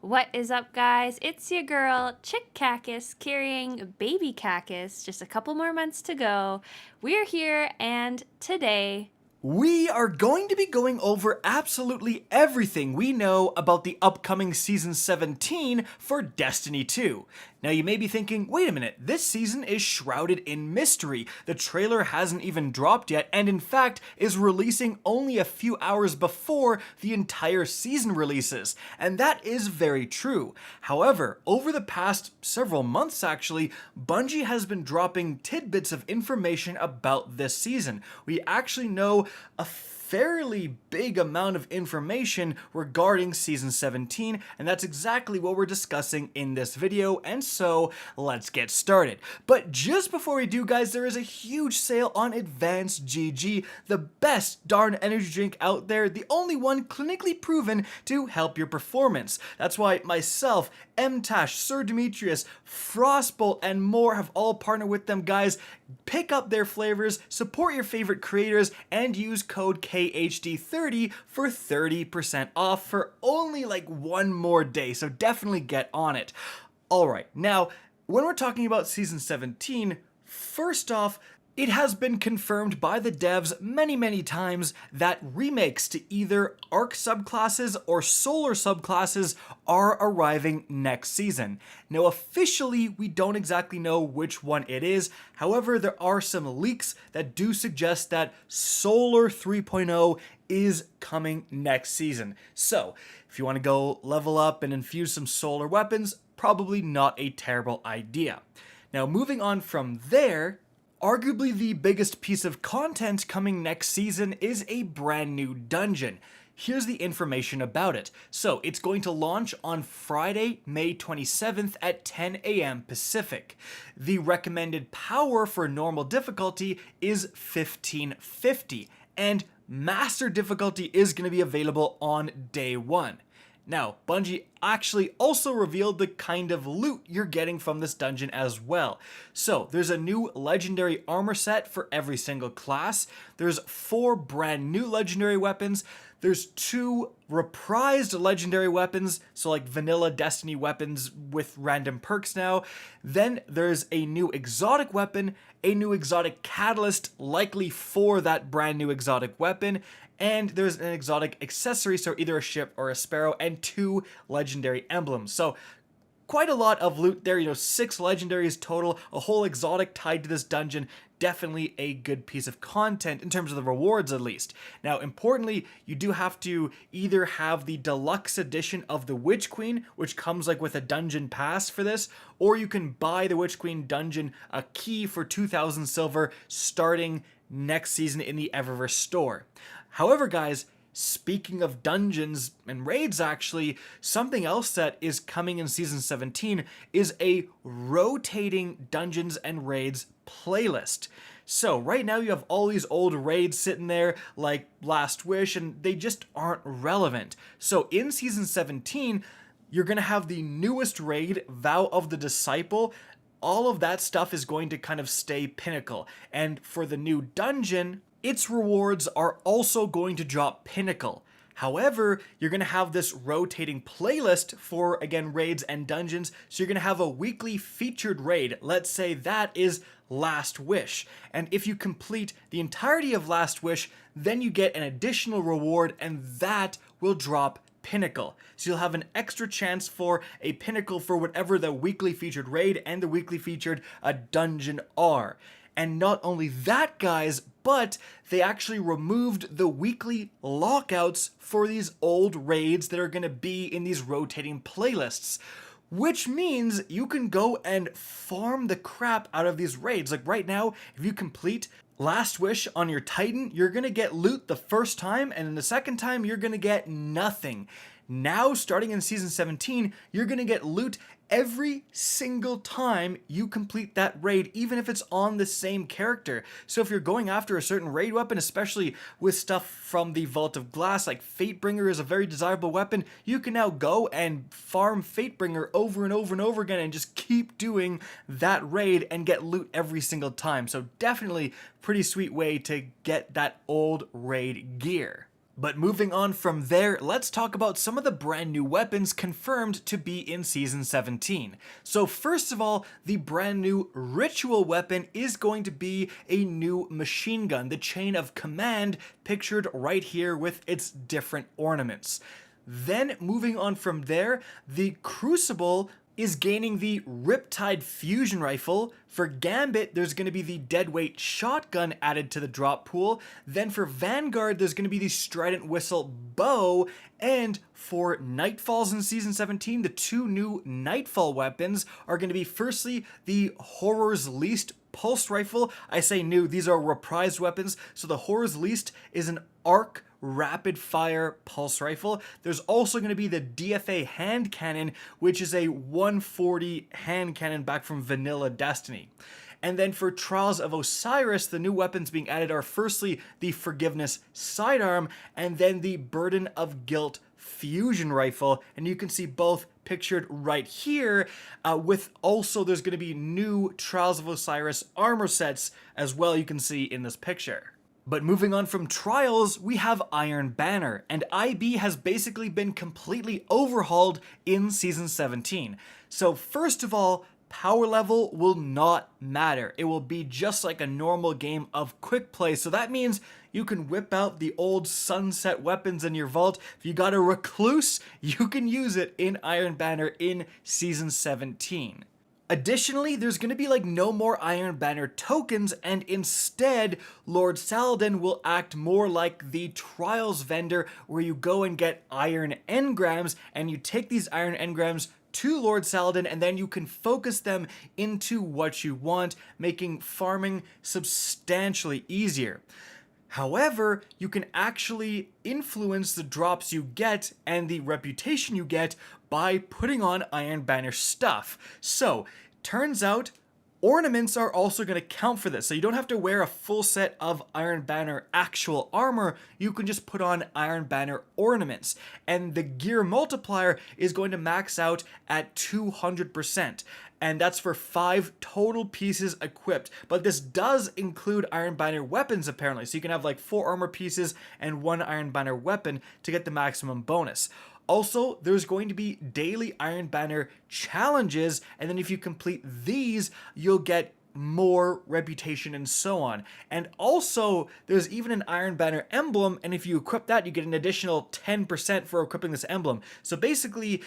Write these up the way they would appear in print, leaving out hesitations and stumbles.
What is up, guys? It's your girl, Chick Cactus, carrying baby Cactus. Just a couple more months to go. We're here, and today, We are going to be going over absolutely everything we know about the upcoming Season 17 for Destiny 2. Now you may be thinking, wait a minute, this season is shrouded in mystery. The trailer hasn't even dropped yet, and in fact is releasing only a few hours before the entire season releases. And that is very true. However, over the past several months actually, Bungie has been dropping tidbits of information about this season. We actually know a fairly big amount of information regarding Season 17, and that's exactly what we're discussing in this video, and so let's get started. But just before we do, guys, there is a huge sale on Advanced GG, the best darn energy drink out there, the only one clinically proven to help your performance. That's why myself, MTash, Sir Demetrius, Frostbolt, and more have all partnered with them, guys. Pick up their flavors, support your favorite creators, and use code KHD30 for 30% off for only like one more day, so definitely get on it. Alright, now, when we're talking about Season 17, first off, it has been confirmed by the devs many times that remakes to either Arc subclasses or Solar subclasses are arriving next season. Now officially, we don't exactly know which one it is, however there are some leaks that do suggest that Solar 3.0 is coming next season. So, if you want to go level up and infuse some solar weapons, probably not a terrible idea. Now moving on from there, arguably the biggest piece of content coming next season is a brand new dungeon. Here's the information about it. So it's going to launch on Friday, May 27th at 10 a.m. Pacific. The recommended power for normal difficulty is 1550, and master difficulty is going to be available on day one. Now, Bungie actually also revealed the kind of loot you're getting from this dungeon as well. So, there's a new legendary armor set for every single class, there's 4 brand new legendary weapons, there's 2 reprised legendary weapons, so like vanilla Destiny weapons with random perks now. Then there's a new exotic weapon, a new exotic catalyst likely for that brand new exotic weapon, and there's an exotic accessory, so either a ship or a sparrow, and 2 legendary emblems. So quite a lot of loot there, 6 legendaries total, a whole exotic tied to this dungeon. Definitely a good piece of content in terms of the rewards at least. Now importantly, you do have to either have the deluxe edition of the Witch Queen, which comes like with a dungeon pass for this, or you can buy the Witch Queen dungeon a key for 2,000 silver starting next season in the Eververse store. However, guys, speaking of dungeons and raids actually, something else that is coming in Season 17 is a rotating dungeons and raids playlist. So right now you have all these old raids sitting there like Last Wish, and they just aren't relevant. So in Season 17, you're going to have the newest raid, Vow of the Disciple. All of that stuff is going to kind of stay Pinnacle. And for the new dungeon, its rewards are also going to drop Pinnacle. However, you're going to have this rotating playlist for, again, raids and dungeons, so you're going to have a weekly featured raid. Let's say that is Last Wish. And if you complete the entirety of Last Wish, then you get an additional reward, and that will drop Pinnacle. So you'll have an extra chance for a Pinnacle for whatever the weekly featured raid and the weekly featured dungeon are. And not only that, guys, but they actually removed the weekly lockouts for these old raids that are going to be in these rotating playlists. Which means you can go and farm the crap out of these raids. Like right now, if you complete Last Wish on your Titan, you're going to get loot the first time, and then the second time, you're going to get nothing. Now, starting in Season 17, you're going to get loot every single time you complete that raid, even if it's on the same character. So if you're going after a certain raid weapon, especially with stuff from the Vault of Glass, like Fatebringer is a very desirable weapon, you can now go and farm Fatebringer over and over and over again and just keep doing that raid and get loot every single time. So definitely pretty sweet way to get that old raid gear. But moving on from there, let's talk about some of the brand new weapons confirmed to be in Season 17. So first of all, the brand new ritual weapon is going to be a new machine gun, the Chain of Command, pictured right here with its different ornaments. Then moving on from there, the Crucible is gaining the Riptide Fusion Rifle. For Gambit, there's going to be the Deadweight Shotgun added to the drop pool. Then for Vanguard, there's going to be the Strident Whistle Bow. And for Nightfalls in Season 17, the two new Nightfall weapons are going to be firstly the Horror's Least Pulse Rifle. I say new, these are reprised weapons. So the Horror's Least is an arc rapid fire pulse rifle. There's also going to be the DFA hand cannon, which is a 140 hand cannon back from vanilla Destiny. And then for Trials of Osiris, the new weapons being added are firstly the Forgiveness sidearm and then the Burden of Guilt fusion rifle. And you can see both pictured right here, with also there's going to be new Trials of Osiris armor sets as well, you can see in this picture. But moving on from Trials, we have Iron Banner, and IB has basically been completely overhauled in Season 17. So first of all, power level will not matter. It will be just like a normal game of quick play, so that means you can whip out the old sunset weapons in your vault. If you got a Recluse, you can use it in Iron Banner in Season 17. Additionally, there's going to be like no more Iron Banner tokens, and instead, Lord Saladin will act more like the Trials vendor, where you go and get Iron Engrams, and you take these Iron Engrams to Lord Saladin, and then you can focus them into what you want, making farming substantially easier. However, you can actually influence the drops you get and the reputation you get by putting on Iron Banner stuff. So, turns out, ornaments are also going to count for this. So you don't have to wear a full set of Iron Banner actual armor, you can just put on Iron Banner ornaments. And the gear multiplier is going to max out at 200%. And that's for 5 total pieces equipped. But this does include Iron Banner weapons apparently. So you can have like 4 armor pieces and 1 Iron Banner weapon to get the maximum bonus. Also, there's going to be daily Iron Banner challenges, and then if you complete these, you'll get more reputation and so on. And also, there's even an Iron Banner emblem, and if you equip that, you get an additional 10% for equipping this emblem. So basically,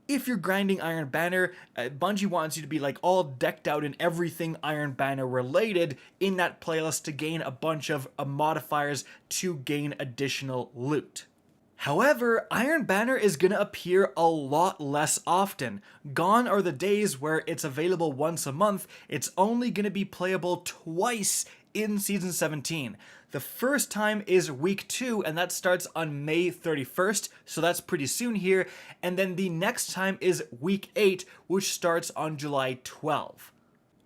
if you're grinding Iron Banner, Bungie wants you to be like all decked out in everything Iron Banner related in that playlist to gain a bunch of modifiers to gain additional loot. However, Iron Banner is going to appear a lot less often. Gone are the days where it's available once a month. It's only going to be playable twice in Season 17. The first time is Week 2, and that starts on May 31st, so that's pretty soon here. And then the next time is Week 8, which starts on July 12th.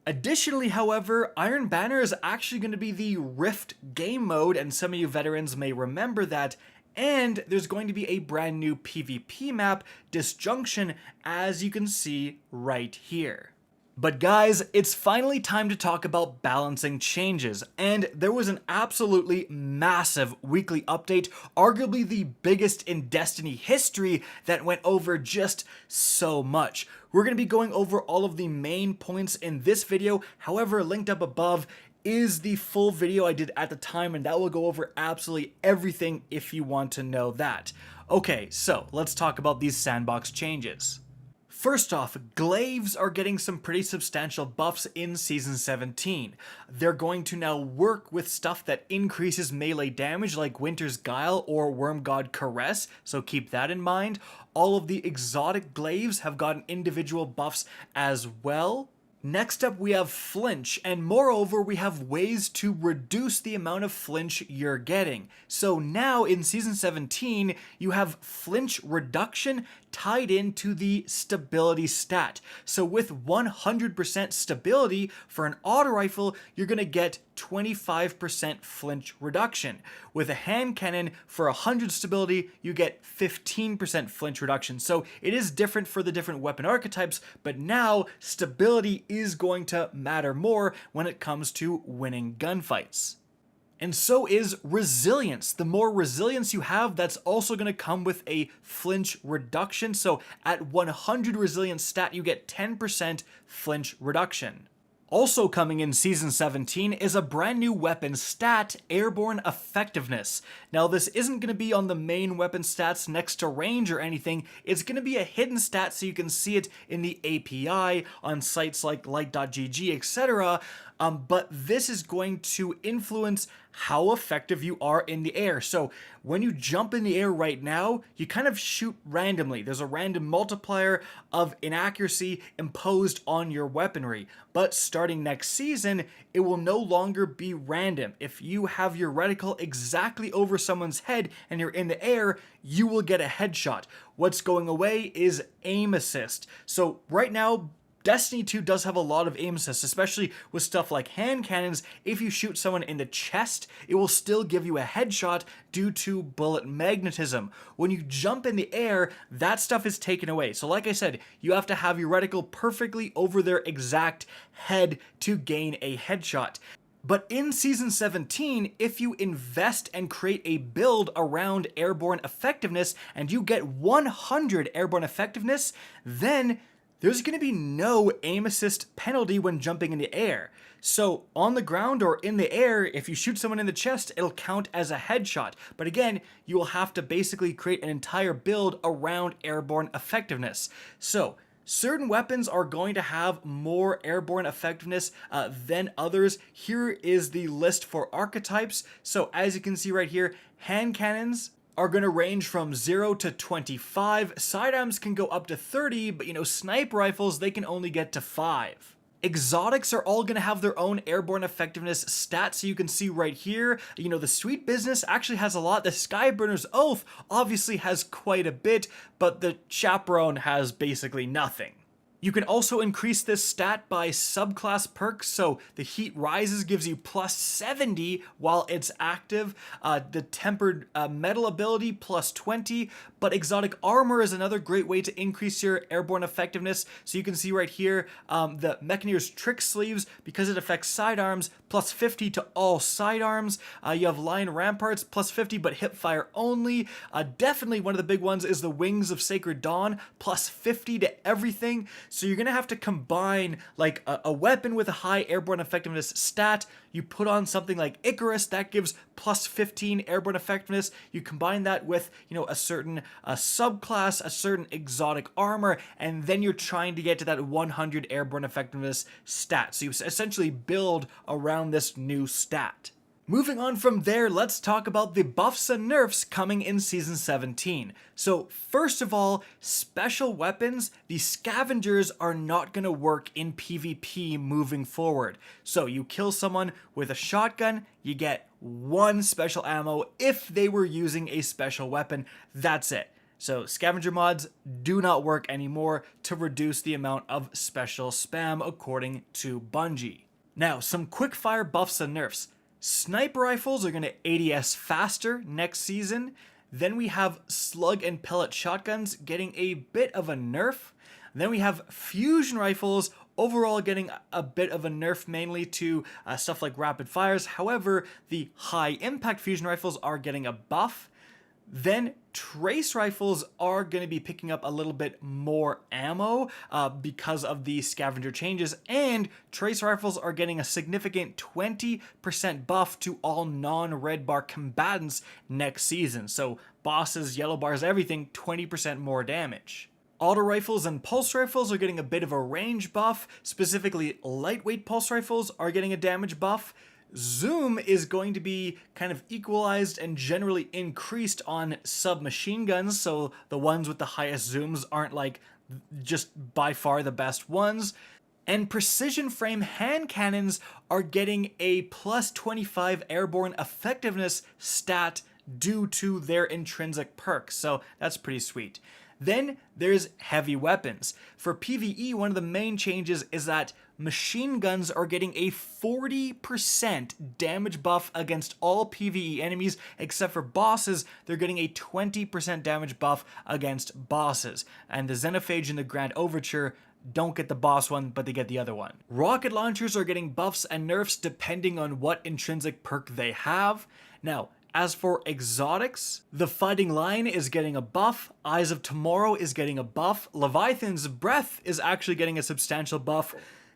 Additionally, however, Iron Banner is actually going to be the Rift game mode, and some of you veterans may remember that. And there's going to be a brand new PvP map, Disjunction, as you can see right here. But guys, it's finally time to talk about balancing changes, and there was an absolutely massive weekly update, arguably the biggest in Destiny history, that went over just so much. We're going to be going over all of the main points in this video, however, linked up above is the full video I did at the time, and that will go over absolutely everything if you want to know that. Okay, so let's talk about these sandbox changes. First off, glaives are getting some pretty substantial buffs in Season 17. They're going to now work with stuff that increases melee damage like Winter's Guile or Worm God Caress, so keep that in mind. All of the exotic glaives have gotten individual buffs as well. Next up, we have flinch, and moreover, we have ways to reduce the amount of flinch you're getting. So now in Season 17, you have flinch reduction tied into the stability stat. So with 100% stability for an auto rifle, you're going to get 25% flinch reduction. With a hand cannon for 100 stability, you get 15% flinch reduction. So it is different for the different weapon archetypes, but now stability is going to matter more when it comes to winning gunfights. And so is resilience. The more resilience you have, that's also going to come with a flinch reduction. So at 100 resilience stat, you get 10% flinch reduction. Also coming in Season 17 is a brand new weapon stat, Airborne Effectiveness. Now this isn't going to be on the main weapon stats next to range or anything, it's going to be a hidden stat so you can see it in the API on sites like light.gg, etc. But this is going to influence how effective you are in the air. So when you jump in the air right now, you kind of shoot randomly. There's a random multiplier of inaccuracy imposed on your weaponry. But starting next season, it will no longer be random. If you have your reticle exactly over someone's head and you're in the air, you will get a headshot. What's going away is aim assist. So right now, Destiny 2 does have a lot of aim assist, especially with stuff like hand cannons. If you shoot someone in the chest, it will still give you a headshot due to bullet magnetism. When you jump in the air, that stuff is taken away. So like I said, you have to have your reticle perfectly over their exact head to gain a headshot. But in Season 17, if you invest and create a build around airborne effectiveness and you get 100 airborne effectiveness, then there's going to be no aim assist penalty when jumping in the air. So on the ground or in the air, if you shoot someone in the chest, it'll count as a headshot. But again, you will have to basically create an entire build around airborne effectiveness. So certain weapons are going to have more airborne effectiveness than others. Here is the list for archetypes. So as you can see right here, hand cannons are going to range from 0 to 25. Sidearms can go up to 30, but sniper rifles, they can only get to 5. Exotics are all going to have their own airborne effectiveness stats, so you can see right here, the Sweet Business actually has a lot. The Skyburner's Oath obviously has quite a bit, but the Chaperone has basically nothing. You can also increase this stat by subclass perks, so the Heat Rises gives you plus 70 while it's active, the Tempered Metal ability plus 20, but Exotic Armor is another great way to increase your airborne effectiveness. So you can see right here, the Mechaneer's Trick Sleeves, because it affects sidearms, plus 50 to all sidearms. You have Lion Ramparts, plus 50 but hipfire only. Definitely one of the big ones is the Wings of Sacred Dawn, plus 50 to everything. So you're going to have to combine like a weapon with a high airborne effectiveness stat. You put on something like Icarus, that gives plus 15 airborne effectiveness. You combine that with, a certain subclass, a certain exotic armor, and then you're trying to get to that 100 airborne effectiveness stat. So you essentially build around this new stat. Moving on from there, let's talk about the buffs and nerfs coming in Season 17. So first of all, special weapons, the scavengers are not going to work in PvP moving forward. So you kill someone with a shotgun, you get 1 special ammo if they were using a special weapon. That's it. So scavenger mods do not work anymore to reduce the amount of special spam according to Bungie. Now, some quick fire buffs and nerfs. Sniper rifles are going to ADS faster next season. Then we have slug and pellet shotguns getting a bit of a nerf. Then we have fusion rifles overall getting a bit of a nerf, mainly to stuff like rapid fires. However, the high impact fusion rifles are getting a buff. Then trace rifles are going to be picking up a little bit more ammo because of the scavenger changes, and trace rifles are getting a significant 20% buff to all non-red bar combatants next season. So bosses, yellow bars, everything, 20% more damage. Auto rifles and pulse rifles are getting a bit of a range buff. Specifically, lightweight pulse rifles are getting a damage buff. Zoom is going to be kind of equalized and generally increased on submachine guns, so the ones with the highest zooms aren't like just by far the best ones. And precision frame hand cannons are getting a plus 25 airborne effectiveness stat due to their intrinsic perks, so that's pretty sweet. Then there's heavy weapons. For PvE, one of the main changes is that machine guns are getting a 40% damage buff against all PvE enemies, except for bosses, they're getting a 20% damage buff against bosses. And the Xenophage in the Grand Overture don't get the boss one, but they get the other one. Rocket launchers are getting buffs and nerfs depending on what intrinsic perk they have. Now, as for exotics, the Fighting Lion is getting a buff, Eyes of Tomorrow is getting a buff, Leviathan's Breath is actually getting a substantial buff,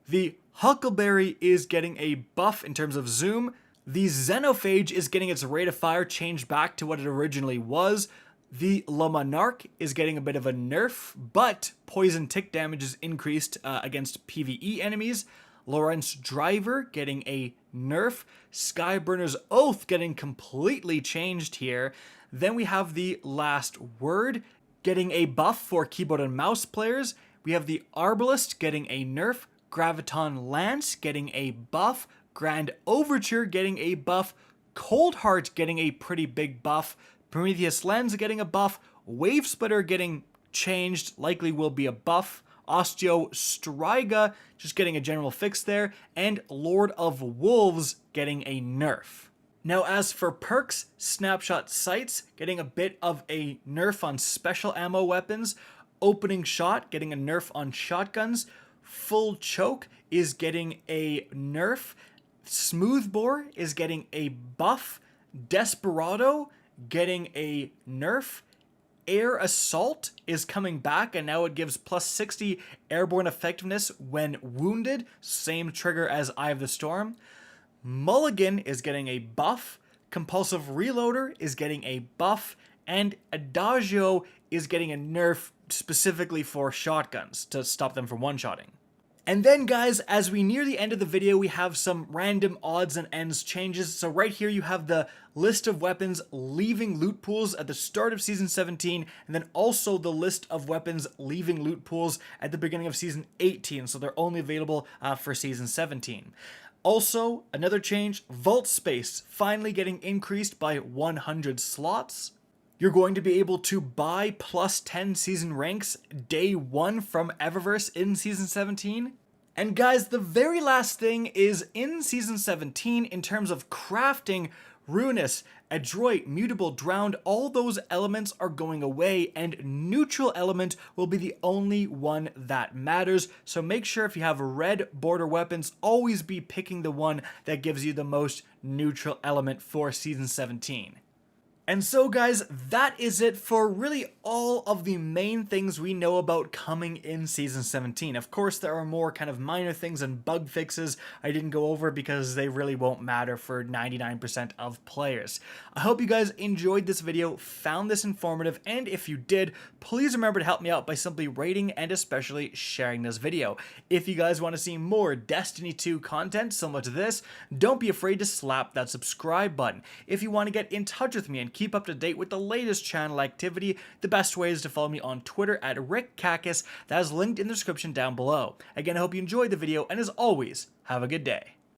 the Huckleberry is getting a buff in terms of zoom, the Xenophage is getting its rate of fire changed back to what it originally was, the Le Monarch is getting a bit of a nerf, but poison tick damage is increased against PvE enemies, Lawrence Driver getting a nerf, Skyburner's Oath getting completely changed here. Then we have the Last Word getting a buff for keyboard and mouse players. We have the Arbalist getting a nerf, Graviton Lance getting a buff, Grand Overture getting a buff, Cold Heart getting a pretty big buff, Prometheus Lens getting a buff, Wave Splitter getting changed, likely will be a buff, Osteo Striga just getting a general fix there, and Lord of Wolves getting a nerf. Now as for perks, Snapshot Sights getting a bit of a nerf on special ammo weapons, Opening Shot getting a nerf on shotguns, Full Choke is getting a nerf, Smoothbore is getting a buff, Desperado getting a nerf, Air Assault is coming back and now it gives plus 60 airborne effectiveness when wounded, same trigger as Eye of the Storm. Mulligan is getting a buff, Compulsive Reloader is getting a buff, and Adagio is getting a nerf specifically for shotguns to stop them from one-shotting. And then guys, as we near the end of the video, we have some random odds and ends changes. So right here you have the list of weapons leaving loot pools at the start of Season 17, and then also the list of weapons leaving loot pools at the beginning of Season 18, so they're only available for Season 17. Also, another change, vault space finally getting increased by 100 slots. You're going to be able to buy plus 10 season ranks day 1 from Eververse in Season 17. And guys, the very last thing is in Season 17, in terms of crafting, Ruinous, Adroit, Mutable, Drowned, all those elements are going away, and Neutral Element will be the only one that matters. So make sure if you have red border weapons, always be picking the one that gives you the most neutral element for Season 17. And so guys, that is it for really all of the main things we know about coming in Season 17. Of course, there are more kind of minor things and bug fixes I didn't go over because they really won't matter for 99% of players. I hope you guys enjoyed this video, found this informative, and if you did, please remember to help me out by simply rating and especially sharing this video. If you guys want to see more Destiny 2 content similar to this, don't be afraid to slap that subscribe button. If you want to get in touch with me and keep up to date with the latest channel activity, the best way is to follow me on Twitter at RickCacus. That is linked in the description down below. Again, I hope you enjoyed the video, and as always, have a good day.